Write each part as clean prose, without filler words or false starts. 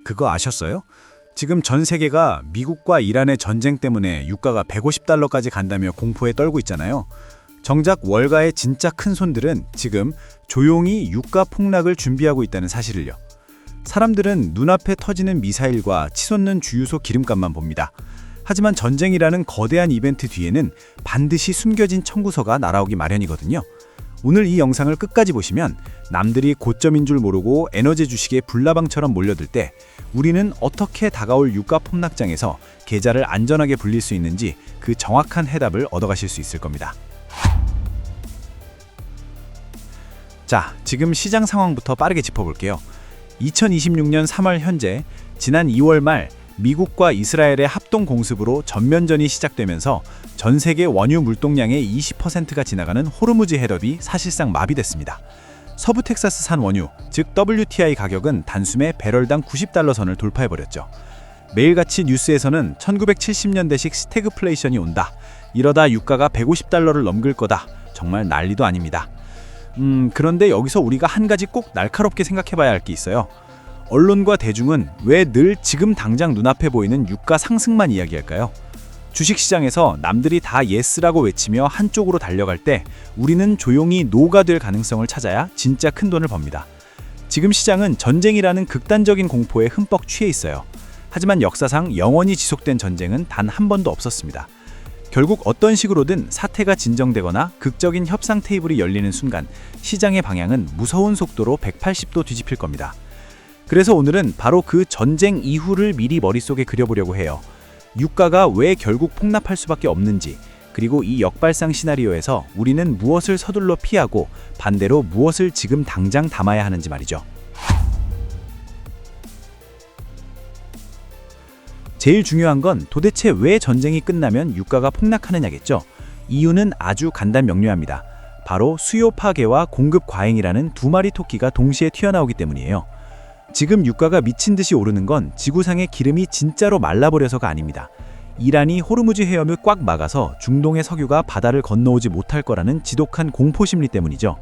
그거 아셨어요? 지금 전 세계가 미국과 이란의 전쟁 때문에 유가가 150달러까지 간다며 공포에 떨고 있잖아요. 정작 월가의 진짜 큰 손들은 지금 조용히 유가 폭락을 준비하고 있다는 사실을요. 사람들은 눈앞에 터지는 미사일과 치솟는 주유소 기름값만 봅니다. 하지만 전쟁이라는 거대한 이벤트 뒤에는 반드시 숨겨진 청구서가 날아오기 마련이거든요. 오늘 이 영상을 끝까지 보시면 남들이 고점인 줄 모르고 에너지 주식에 불나방처럼 몰려들 때 우리는 어떻게 다가올 유가 폭락장에서 계좌를 안전하게 불릴 수 있는지 그 정확한 해답을 얻어가실 수 있을 겁니다. 자, 지금 시장 상황부터 빠르게 짚어볼게요. 2026년 3월 현재, 지난 2월 말 미국과 이스라엘의 합동 공습으로 전면전이 시작되면서 전 세계 원유 물동량의 20%가 지나가는 호르무즈 해협이 사실상 마비됐습니다. 서부 텍사스산 원유, 즉 WTI 가격은 단숨에 배럴당 90달러 선을 돌파해버렸죠. 매일같이 뉴스에서는 1970년대식 스태그플레이션이 온다. 이러다 유가가 150달러를 넘길 거다. 정말 난리도 아닙니다. 그런데 여기서 우리가 한 가지 꼭 날카롭게 생각해봐야 할 게 있어요. 언론과 대중은 왜 늘 지금 당장 눈앞에 보이는 유가 상승만 이야기할까요? 주식시장에서 남들이 다 예스라고 외치며 한쪽으로 달려갈 때 우리는 조용히 노가 될 가능성을 찾아야 진짜 큰 돈을 법니다. 지금 시장은 전쟁이라는 극단적인 공포에 흠뻑 취해 있어요. 하지만 역사상 영원히 지속된 전쟁은 단 한 번도 없었습니다. 결국 어떤 식으로든 사태가 진정되거나 극적인 협상 테이블이 열리는 순간 시장의 방향은 무서운 속도로 180도 뒤집힐 겁니다. 그래서 오늘은 바로 그 전쟁 이후를 미리 머릿속에 그려보려고 해요. 유가가 왜 결국 폭락할 수밖에 없는지, 그리고 이 역발상 시나리오에서 우리는 무엇을 서둘러 피하고 반대로 무엇을 지금 당장 담아야 하는지 말이죠. 제일 중요한 건 도대체 왜 전쟁이 끝나면 유가가 폭락하느냐겠죠. 이유는 아주 간단 명료합니다. 바로 수요 파괴와 공급 과잉이라는 두 마리 토끼가 동시에 튀어나오기 때문이에요. 지금 유가가 미친 듯이 오르는 건 지구상의 기름이 진짜로 말라버려서가 아닙니다. 이란이 호르무즈 해협을 꽉 막아서 중동의 석유가 바다를 건너오지 못할 거라는 지독한 공포심리 때문이죠.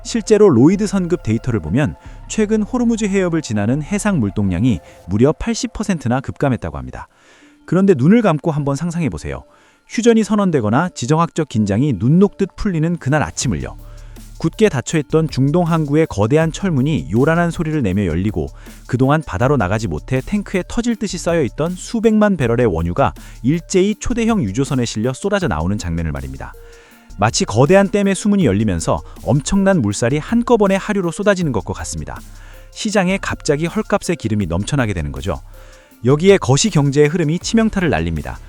실제로 로이드 선급 데이터를 보면 최근 호르무즈 해협을 지나는 해상 물동량이 무려 80%나 급감했다고 합니다. 그런데 눈을 감고 한번 상상해보세요. 휴전이 선언되거나 지정학적 긴장이 눈 녹듯 풀리는 그날 아침을요. 굳게 닫혀있던 중동 항구의 거대한 철문이 요란한 소리를 내며 열리고 그동안 바다로 나가지 못해 탱크에 터질 듯이 쌓여있던 수백만 배럴의 원유가 일제히 초대형 유조선에 실려 쏟아져 나오는 장면을 말입니다. 마치 거대한 댐의 수문이 열리면서 엄청난 물살이 한꺼번에 하류로 쏟아지는 것과 같습니다. 시장에 갑자기 헐값의 기름이 넘쳐나게 되는 거죠. 여기에 거시경제의 흐름이 치명타를 날립니다.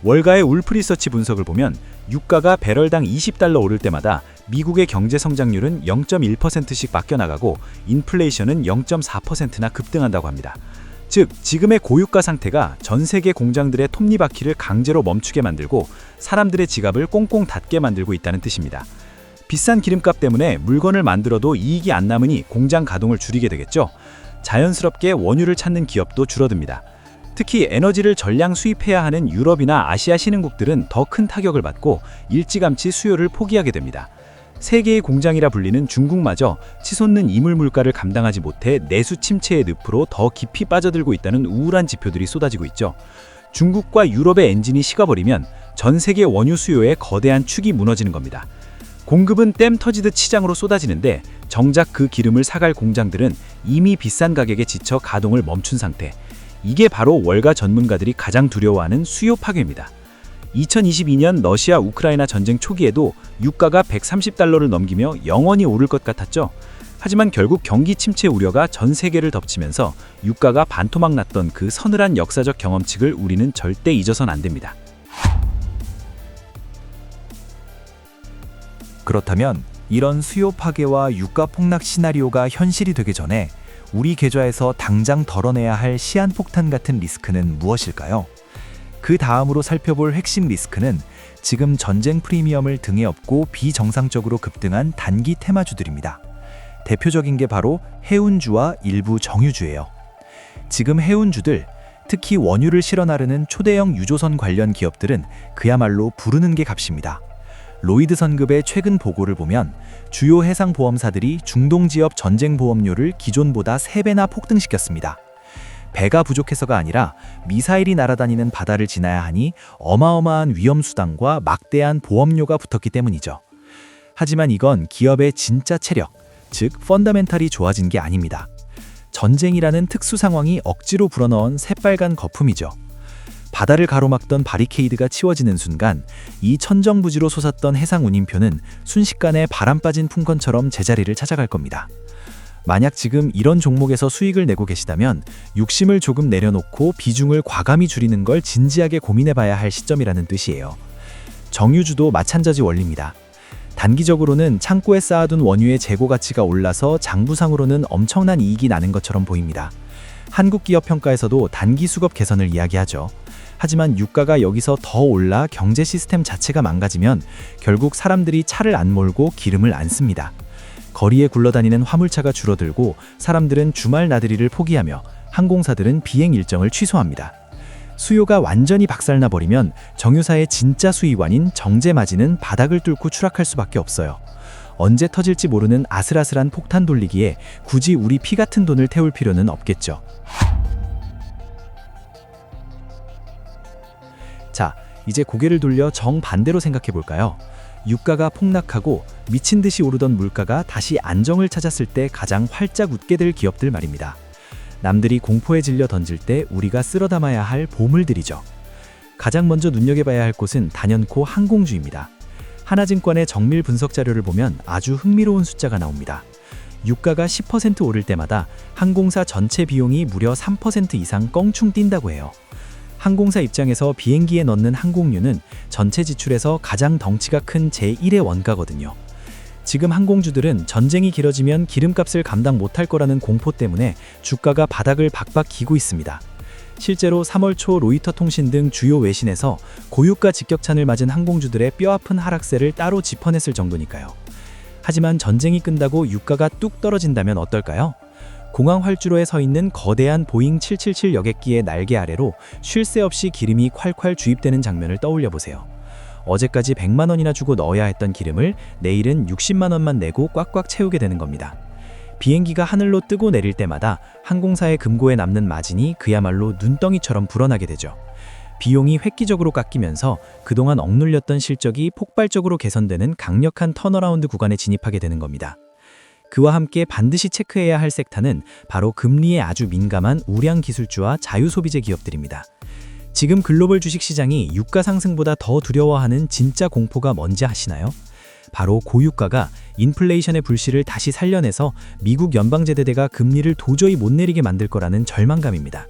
월가의 울프리서치 분석을 보면 유가가 배럴당 20달러 오를 때마다 미국의 경제 성장률은 0.1%씩 바뀌어나가고 인플레이션은 0.4%나 급등한다고 합니다. 즉, 지금의 고유가 상태가 전 세계 공장들의 톱니바퀴를 강제로 멈추게 만들고 사람들의 지갑을 꽁꽁 닫게 만들고 있다는 뜻입니다. 비싼 기름값 때문에 물건을 만들어도 이익이 안 남으니 공장 가동을 줄이게 되겠죠. 자연스럽게 원유를 찾는 기업도 줄어듭니다. 특히 에너지를 전량 수입해야 하는 유럽이나 아시아 신흥국들은 더 큰 타격을 받고 일찌감치 수요를 포기하게 됩니다. 세계의 공장이라 불리는 중국마저 치솟는 이물 물가를 감당하지 못해 내수 침체의 늪으로 더 깊이 빠져들고 있다는 우울한 지표들이 쏟아지고 있죠. 중국과 유럽의 엔진이 식어버리면 전 세계 원유 수요의 거대한 축이 무너지는 겁니다. 공급은 댐 터지듯 시장으로 쏟아지는데 정작 그 기름을 사갈 공장들은 이미 비싼 가격에 지쳐 가동을 멈춘 상태. 이게 바로 월가 전문가들이 가장 두려워하는 수요 파괴입니다. 2022년 러시아 우크라이나 전쟁 초기에도 유가가 130달러를 넘기며 영원히 오를 것 같았죠. 하지만 결국 경기 침체 우려가 전 세계를 덮치면서 유가가 반토막 났던 그 서늘한 역사적 경험칙을 우리는 절대 잊어선 안 됩니다. 그렇다면 이런 수요 파괴와 유가 폭락 시나리오가 현실이 되기 전에 우리 계좌에서 당장 덜어내야 할 시한폭탄 같은 리스크는 무엇일까요? 그 다음으로 살펴볼 핵심 리스크는 지금 전쟁 프리미엄을 등에 업고 비정상적으로 급등한 단기 테마주들입니다. 대표적인 게 바로 해운주와 일부 정유주예요. 지금 해운주들, 특히 원유를 실어 나르는 초대형 유조선 관련 기업들은 그야말로 부르는 게 값입니다. 로이드 선급의 최근 보고를 보면 주요 해상보험사들이 중동 지역 전쟁 보험료를 기존보다 3배나 폭등시켰습니다. 배가 부족해서가 아니라 미사일이 날아다니는 바다를 지나야 하니 어마어마한 위험수당과 막대한 보험료가 붙었기 때문이죠. 하지만 이건 기업의 진짜 체력, 즉 펀더멘탈이 좋아진 게 아닙니다. 전쟁이라는 특수 상황이 억지로 불어넣은 새빨간 거품이죠. 바다를 가로막던 바리케이드가 치워지는 순간 이 천정부지로 솟았던 해상 운임표는 순식간에 바람 빠진 풍선처럼 제자리를 찾아갈 겁니다. 만약 지금 이런 종목에서 수익을 내고 계시다면 욕심을 조금 내려놓고 비중을 과감히 줄이는 걸 진지하게 고민해봐야 할 시점이라는 뜻이에요. 정유주도 마찬가지 원리입니다. 단기적으로는 창고에 쌓아둔 원유의 재고 가치가 올라서 장부상으로는 엄청난 이익이 나는 것처럼 보입니다. 한국기업평가에서도 단기 수급 개선을 이야기하죠. 하지만 유가가 여기서 더 올라 경제 시스템 자체가 망가지면 결국 사람들이 차를 안 몰고 기름을 안 씁니다. 거리에 굴러다니는 화물차가 줄어들고 사람들은 주말 나들이를 포기하며 항공사들은 비행 일정을 취소합니다. 수요가 완전히 박살나 버리면 정유사의 진짜 수익원인 정제 마진은 바닥을 뚫고 추락할 수밖에 없어요. 언제 터질지 모르는 아슬아슬한 폭탄 돌리기에 굳이 우리 피 같은 돈을 태울 필요는 없겠죠. 자, 이제 고개를 돌려 정반대로 생각해 볼까요? 유가가 폭락하고 미친 듯이 오르던 물가가 다시 안정을 찾았을 때 가장 활짝 웃게 될 기업들 말입니다. 남들이 공포에 질려 던질 때 우리가 쓸어 담아야 할 보물들이죠. 가장 먼저 눈여겨봐야 할 곳은 단연코 항공주입니다. 하나증권의 정밀 분석 자료를 보면 아주 흥미로운 숫자가 나옵니다. 유가가 10% 오를 때마다 항공사 전체 비용이 무려 3% 이상 껑충 뛴다고 해요. 항공사 입장에서 비행기에 넣는 항공료는 전체 지출에서 가장 덩치가 큰 제1의 원가거든요. 지금 항공주들은 전쟁이 길어지면 기름값을 감당 못할 거라는 공포 때문에 주가가 바닥을 박박 기고 있습니다. 실제로 3월 초 로이터 통신 등 주요 외신에서 고유가 직격탄을 맞은 항공주들의 뼈아픈 하락세를 따로 짚어냈을 정도니까요. 하지만 전쟁이 끝나고 유가가 뚝 떨어진다면 어떨까요? 공항 활주로에 서 있는 거대한 보잉 777 여객기의 날개 아래로 쉴 새 없이 기름이 콸콸 주입되는 장면을 떠올려 보세요. 어제까지 100만 원이나 주고 넣어야 했던 기름을 내일은 60만 원만 내고 꽉꽉 채우게 되는 겁니다. 비행기가 하늘로 뜨고 내릴 때마다 항공사의 금고에 남는 마진이 그야말로 눈덩이처럼 불어나게 되죠. 비용이 획기적으로 깎이면서 그동안 억눌렸던 실적이 폭발적으로 개선되는 강력한 턴어라운드 구간에 진입하게 되는 겁니다. 그와 함께 반드시 체크해야 할 섹터는 바로 금리에 아주 민감한 우량 기술주와 자유소비재 기업들입니다. 지금 글로벌 주식시장이 유가 상승보다 더 두려워하는 진짜 공포가 뭔지 아시나요? 바로 고유가가 인플레이션의 불씨를 다시 살려내서 미국 연방제대가 금리를 도저히 못 내리게 만들 거라는 절망감입니다.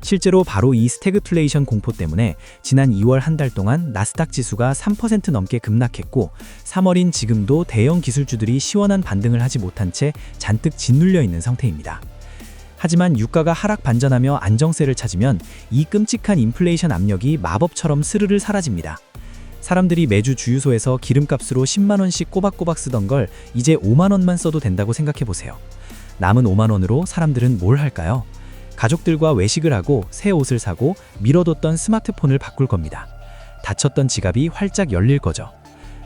실제로 바로 이 스태그플레이션 공포 때문에 지난 2월 한 달 동안 나스닥 지수가 3% 넘게 급락했고 3월인 지금도 대형 기술주들이 시원한 반등을 하지 못한 채 잔뜩 짓눌려 있는 상태입니다. 하지만 유가가 하락 반전하며 안정세를 찾으면 이 끔찍한 인플레이션 압력이 마법처럼 스르르 사라집니다. 사람들이 매주 주유소에서 기름값으로 10만 원씩 꼬박꼬박 쓰던 걸 이제 5만 원만 써도 된다고 생각해 보세요. 남은 5만 원으로 사람들은 뭘 할까요? 가족들과 외식을 하고 새 옷을 사고 미뤄뒀던 스마트폰을 바꿀 겁니다. 닫혔던 지갑이 활짝 열릴 거죠.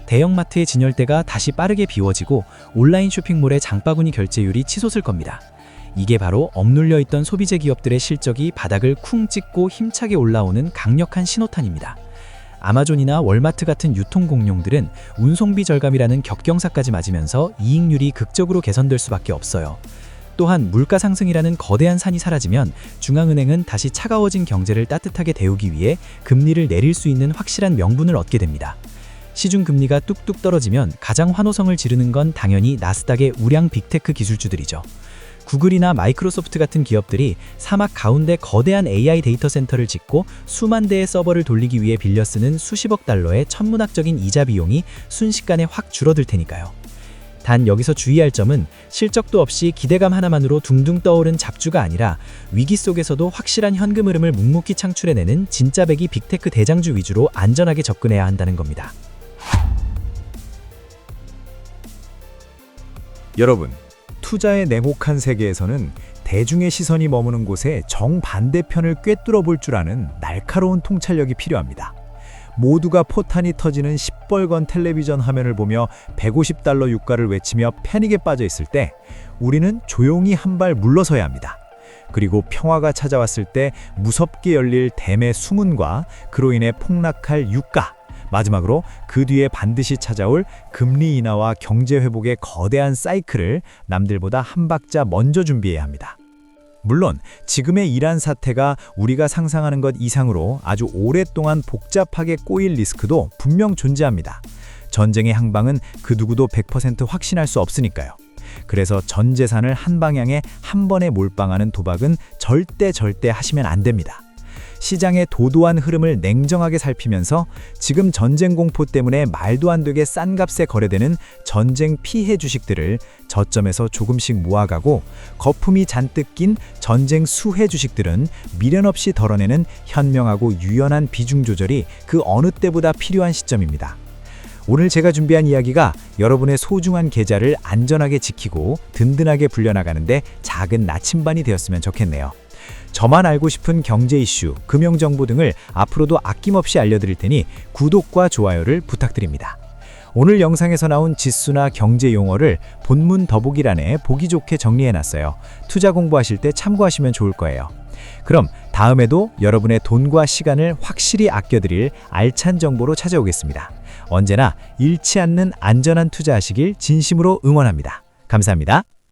대형마트의 진열대가 다시 빠르게 비워지고 온라인 쇼핑몰의 장바구니 결제율이 치솟을 겁니다. 이게 바로 억눌려 있던 소비재 기업들의 실적이 바닥을 쿵 찍고 힘차게 올라오는 강력한 신호탄입니다. 아마존이나 월마트 같은 유통공룡들은 운송비 절감이라는 격경사까지 맞으면서 이익률이 극적으로 개선될 수밖에 없어요. 또한 물가 상승이라는 거대한 산이 사라지면 중앙은행은 다시 차가워진 경제를 따뜻하게 데우기 위해 금리를 내릴 수 있는 확실한 명분을 얻게 됩니다. 시중금리가 뚝뚝 떨어지면 가장 환호성을 지르는 건 당연히 나스닥의 우량 빅테크 기술주들이죠. 구글이나 마이크로소프트 같은 기업들이 사막 가운데 거대한 AI 데이터 센터를 짓고 수만 대의 서버를 돌리기 위해 빌려 쓰는 수십억 달러의 천문학적인 이자 비용이 순식간에 확 줄어들 테니까요. 단 여기서 주의할 점은 실적도 없이 기대감 하나만으로 둥둥 떠오른 잡주가 아니라 위기 속에서도 확실한 현금 흐름을 묵묵히 창출해내는 진짜 배기 빅테크 대장주 위주로 안전하게 접근해야 한다는 겁니다. 여러분, 투자의 냉혹한 세계에서는 대중의 시선이 머무는 곳에 정반대편을 꿰뚫어 볼 줄 아는 날카로운 통찰력이 필요합니다. 모두가 포탄이 터지는 시뻘건 텔레비전 화면을 보며 150달러 유가를 외치며 패닉에 빠져 있을 때 우리는 조용히 한 발 물러서야 합니다. 그리고 평화가 찾아왔을 때 무섭게 열릴 댐의 수문과 그로 인해 폭락할 유가, 마지막으로 그 뒤에 반드시 찾아올 금리 인하와 경제 회복의 거대한 사이클을 남들보다 한 박자 먼저 준비해야 합니다. 물론 지금의 이란 사태가 우리가 상상하는 것 이상으로 아주 오랫동안 복잡하게 꼬일 리스크도 분명 존재합니다. 전쟁의 항방은 그 누구도 100% 확신할 수 없으니까요. 그래서 전 재산을 한 방향에 한 번에 몰빵하는 도박은 절대 하시면 안 됩니다. 시장의 도도한 흐름을 냉정하게 살피면서 지금 전쟁 공포 때문에 말도 안 되게 싼 값에 거래되는 전쟁 피해 주식들을 저점에서 조금씩 모아가고 거품이 잔뜩 낀 전쟁 수혜 주식들은 미련 없이 덜어내는 현명하고 유연한 비중 조절이 그 어느 때보다 필요한 시점입니다. 오늘 제가 준비한 이야기가 여러분의 소중한 계좌를 안전하게 지키고 든든하게 불려나가는데 작은 나침반이 되었으면 좋겠네요. 저만 알고 싶은 경제 이슈, 금융 정보 등을 앞으로도 아낌없이 알려드릴 테니 구독과 좋아요를 부탁드립니다. 오늘 영상에서 나온 지수나 경제 용어를 본문 더보기란에 보기 좋게 정리해놨어요. 투자 공부하실 때 참고하시면 좋을 거예요. 그럼 다음에도 여러분의 돈과 시간을 확실히 아껴드릴 알찬 정보로 찾아오겠습니다. 언제나 잃지 않는 안전한 투자하시길 진심으로 응원합니다. 감사합니다.